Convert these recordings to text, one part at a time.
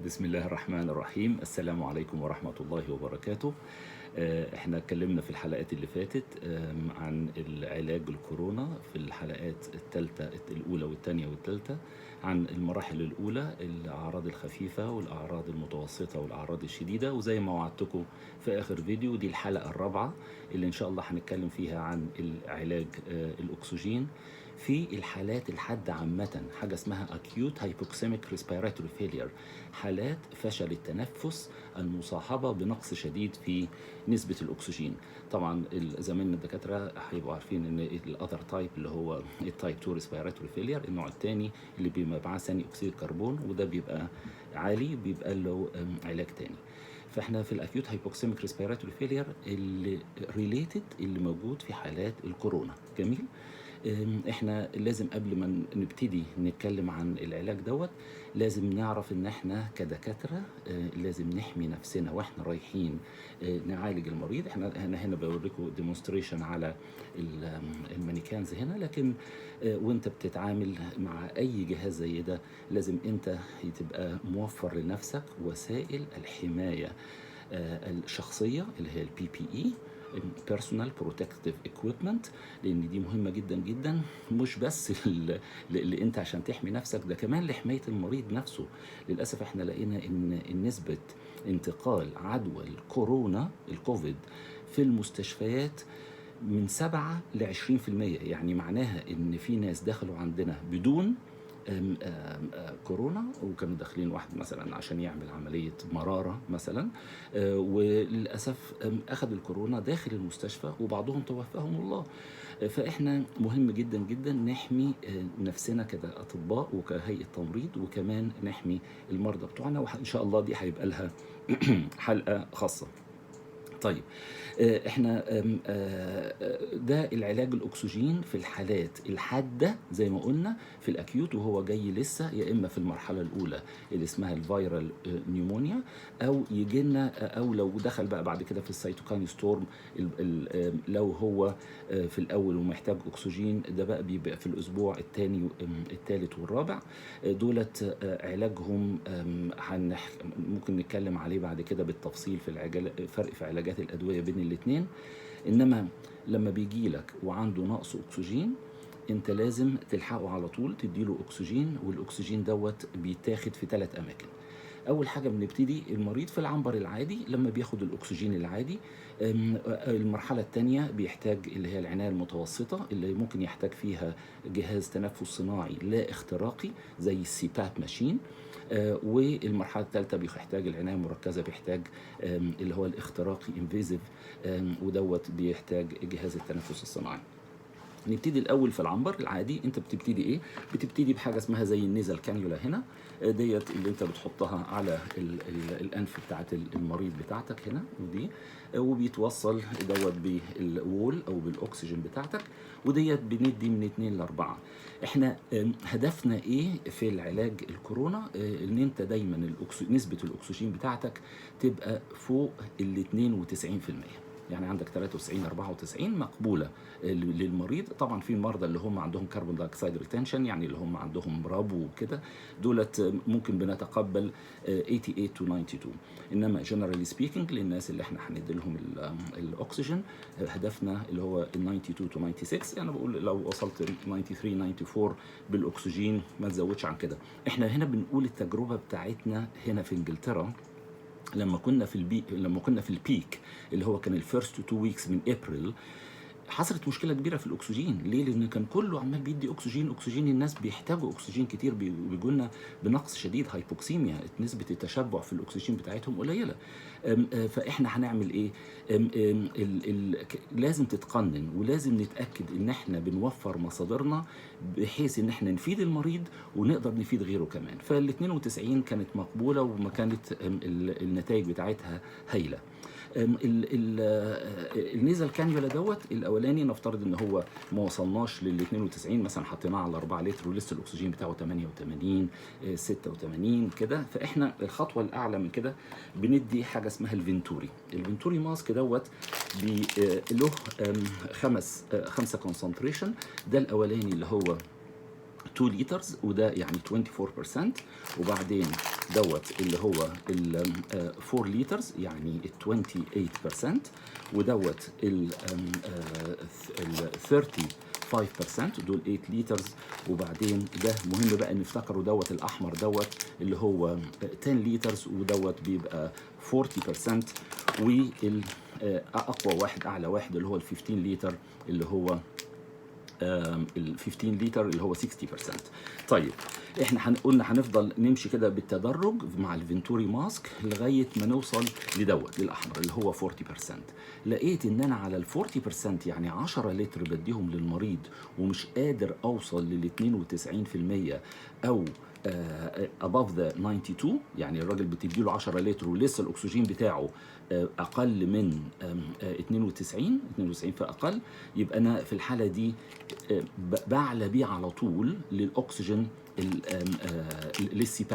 بسم الله الرحمن الرحيم. السلام عليكم ورحمة الله وبركاته. احنا اتكلمنا في الحلقات اللي فاتت عن العلاج الكورونا في الحلقات الثالثة الأولى والثانية والثالثة، عن المراحل الأولى، الأعراض الخفيفة والأعراض المتوسطة والأعراض الشديدة. وزي ما وعدتكم في آخر فيديو، دي الحلقة الرابعة اللي إن شاء الله هنتكلم فيها عن العلاج الأكسجين في الحالات الحادة عامة، حاجة اسمها acute hypoxemic respiratory failure، حالات فشل التنفس المصاحبة بنقص شديد في نسبة الأكسجين. طبعا زمايلنا الدكاترة هيبقوا عارفين إن الأذر تايب اللي هو التايب 2 respiratory failure، النوع الثاني اللي بيبقى معاه ثاني أكسيد الكربون، وده بيبقى عالي، بيبقى له علاج تاني. فاحنا في الاكيوت هايبوكسيميك ريسبيراتوري فيلير اللي ريليتد اللي موجود في حالات الكورونا. جميل. احنا لازم قبل ما نبتدي نتكلم عن العلاج دوت، لازم نعرف ان احنا كدكاترة لازم نحمي نفسنا واحنا رايحين نعالج المريض. احنا هنا بوريكم ديمونستريشن على المانيكانز هنا، لكن وانت بتتعامل مع اي جهاز زي ده لازم انت تبقى موفر لنفسك وسائل الحماية الشخصية اللي هي البي بي اي، personal protective equipment، لان دي مهمه جدا جدا، مش بس اللي انت عشان تحمي نفسك، ده كمان لحمايه المريض نفسه. للاسف احنا لقينا ان نسبه انتقال عدوى الكورونا الكوفيد في المستشفيات من 7 ل 20%. يعني معناها ان في ناس دخلوا عندنا بدون كورونا، وكانوا داخلين واحد مثلا عشان يعمل عملية مرارة مثلا، وللأسف أخذ الكورونا داخل المستشفى وبعضهم توفاهم الله. فإحنا مهم جدا جدا نحمي نفسنا كأطباء وكهيئة تمريض، وكمان نحمي المرضى بتوعنا، وإن شاء الله دي هيبقى لها حلقة خاصة. طيب احنا ده العلاج الاكسجين في الحالات الحاده زي ما قلنا في الاكيوت، وهو جاي لسه يا اما في المرحله الاولى اللي اسمها الفيرال نيومونيا، او يجي لنا، او لو دخل بقى بعد كده في السيتوكاين ستورم، لو هو في الاول ومحتاج اكسجين، ده بقى بيبقى في الاسبوع الثاني الثالث والرابع. دولت علاجهم ممكن نتكلم عليه بعد كده بالتفصيل في فرق في علاجات الادويه بين الاثنين. انما لما بيجي لك وعنده نقص اكسجين، انت لازم تلحقه على طول، تديله اكسجين، والاكسجين دوت بيتاخد في 3 اماكن. اول حاجه بنبتدي المريض في العنبر العادي لما بياخد الاكسجين العادي. المرحله الثانيه بيحتاج اللي هي العنايه المتوسطه، اللي ممكن يحتاج فيها جهاز تنفس صناعي لا اختراقي زي السيباب ماشين. والمرحله الثالثه بيحتاج العنايه المركزه، بيحتاج اللي هو الاختراقي انفيزيف، ودوت بيحتاج جهاز التنفس الصناعي. نبتدي الاول في العنبر العادي. انت بتبتدي ايه؟ بتبتدي بحاجه اسمها زي النيزل كانيولا هنا، ديت اللي انت بتحطها على الانف بتاعت المريض بتاعتك هنا، ودي وبيتوصل دوت بالوول او بالاكسجين بتاعتك، وديت بندي من 2 ل 4. احنا هدفنا ايه في العلاج الكورونا؟ ان انت دايما نسبه الاكسجين بتاعتك تبقى فوق ال 92%. يعني عندك 93 94 مقبوله للمريض. طبعا في المرضى اللي هم عندهم كربون دايوكسيد ريتنشن، يعني اللي هم عندهم ربو وكده، دولت ممكن بنتقبل 88 to 92. انما جنرالي سبيكينج للناس اللي احنا هندي لهم الاكسجين، هدفنا اللي هو ال 92 to 96. انا بقول لو وصلت 93 94 بالاكسجين ما تزودش عن كده. احنا هنا بنقول التجربه بتاعتنا هنا في انجلترا لما كنا في البيك اللي هو كان الفيرست 2 ويكس من ابريل، حصلت مشكله كبيره في الاكسجين. ليه؟ لان كان كله عمال بيدي اكسجين، الناس بيحتاجوا اكسجين كتير، بيجوا لنا بنقص شديد، هايبوكسيميا، نسبه التشبع في الاكسجين بتاعتهم قليله. فاحنا هنعمل ايه؟ لازم تتقنن، ولازم نتاكد ان احنا بنوفر مصادرنا بحيث ان احنا نفيد المريض ونقدر نفيد غيره كمان. فال 92 كانت مقبوله، وما كانت النتائج بتاعتها هايله. النيزل كانيولا دوت الاولاني، نفترض ان هو ما وصلناش لل 92 مثلا، حطيناه على 4 لتر ولسه الاكسجين بتاعه 88 86 كده، فاحنا الخطوه الاعلى من كده بندي حاجه اسمها الفنتوري ماسك دوت، له 5 كونسنتريشن. ده الاولاني اللي هو 2 لترز وده يعني 24%. وبعدين دوت اللي هو ال 4 لترز يعني 28%. ودوت ال 35% دول 8 لترز. وبعدين ده مهم بقى نفتكروا دوت الاحمر دوت اللي هو 10 لترز ودوت بيبقى 40%. وال اقوى واحد اعلى واحد اللي هو ال 15 لتر اللي هو ال 15 لتر اللي هو 60%. طيب احنا قلنا هنفضل نمشي كده بالتدرج مع الفنتوري ماسك لغايه ما نوصل لدوت للاحمر اللي هو 40%. لقيت ان انا على ال 40% يعني 10 لتر بديهم للمريض ومش قادر اوصل لل 92% او above the 92، يعني الراجل بتدي له 10 لتر ولسه الاكسجين بتاعه اقل من 92 فاقل، يبقى انا في الحاله دي بعلى بيه على طول للاكسجين للسي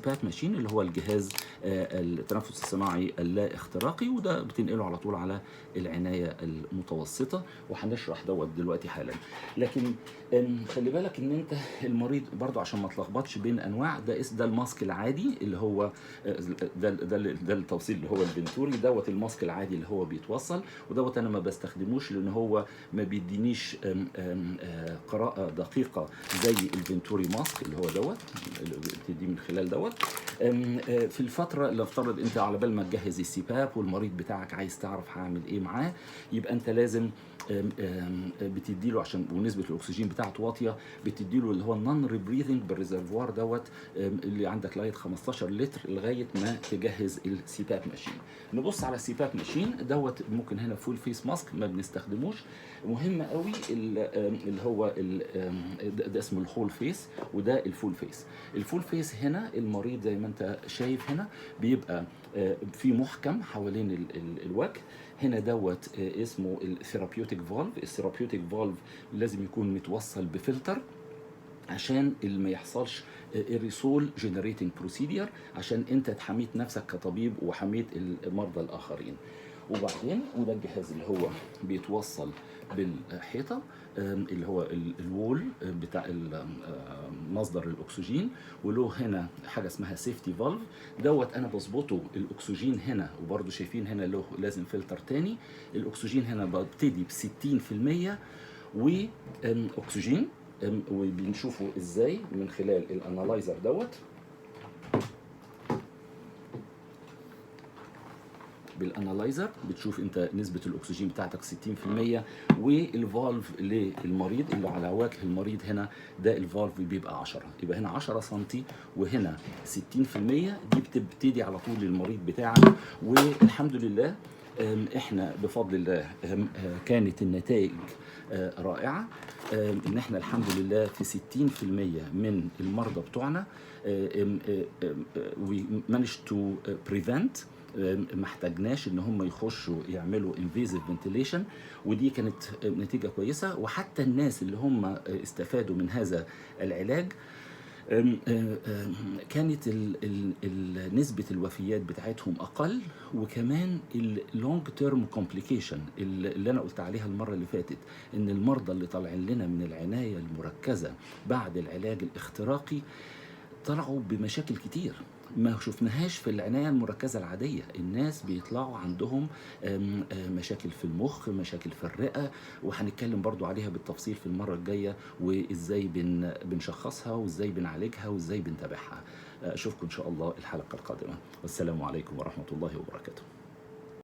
باب ماشين اللي هو الجهاز التنفس الصناعي اللا اختراقي، وده بتنقله على طول على العنايه المتوسطه وهنشرح دوت دلوقتي حالا. لكن خلي بالك ان انت المريض برضو عشان ما تلخبطش بين انواع، ده الماسك العادي اللي هو ده التوصيل اللي هو الفنتوري، دوت الماسك العادي اللي هو بيتوصل، ودوت انا ما بستخدموش لان هو ما بيدينيش قراءه دقيقه زي الفنتوري ماسك اللي هو دوت اللي بتدي من خلال دوت. في الفتره اللي افترض انت على بال ما تجهز السي باب والمريض بتاعك عايز تعرف هعمل ايه معاه، يبقى انت لازم بتدي له عشان ونسبه الاكسجين بتاعته واطيه بتدي له اللي هو النون ريبريذنج بالريزرفوار دوت اللي عندك لغايه 15 لتر لغايه ما تجهز السي باب ماشين. نبص على السي باب ماشين دوت، ممكن هنا فول فيس ماسك ما بنستخدموش، مهم قوي اللي هو ده اسمه الهول فيس وده الفول فيس. الفول فيس هنا المريض زي ما انت شايف هنا بيبقى في محكم حوالين الوجه. هنا دوت اسمه الثيرابيوتيك فالف. الثيرابيوتيك فالف لازم يكون متوصل بفلتر عشان ما يحصلش الريسول جنريتنج بروسيدير، عشان انت حميت نفسك كطبيب وحميت المرضى الاخرين. وبعدين وده الجهاز اللي هو بيتوصل بالحيطه اللي هو الوول بتاع مصدر الاكسجين، وله هنا حاجه اسمها سيفتي فالف دوت انا بظبطه الاكسجين هنا، وبرده شايفين هنا له لازم فلتر تاني. الاكسجين هنا ببتدي ب 60% واكسجين، وبنشوفه ازاي من خلال الانالايزر دوت. بالانالايزر بتشوف انت نسبه الاكسجين بتاعتك 60%، والفالف للمريض اللي على وجه المريض هنا ده الفالف بيبقى 10، يبقى هنا 10 سم وهنا 60%، دي بتبتدي على طول للمريض بتاعك. والحمد لله احنا بفضل الله كانت النتائج رائعه، ان احنا الحمد لله في 60% من المرضى بتوعنا we managed to prevent، ما احتاجناش ان هم يخشوا يعملوا invasive ventilation، ودي كانت نتيجه كويسه. وحتى الناس اللي هم استفادوا من هذا العلاج كانت نسبة الوفيات بتاعتهم أقل، وكمان اللونج تيرم كومبليكيشن اللي أنا قلت عليها المرة اللي فاتت، إن المرضى اللي طالعين لنا من العناية المركزة بعد العلاج الاختراقي طلعوا بمشاكل كتير ما شفناهاش في العناية المركزة العادية. الناس بيطلعوا عندهم مشاكل في المخ، مشاكل في الرئة، وهنتكلم برضو عليها بالتفصيل في المرة الجاية، وإزاي بنشخصها وإزاي بنعالجها وإزاي بنتابعها. أشوفكم إن شاء الله الحلقة القادمة، والسلام عليكم ورحمة الله وبركاته.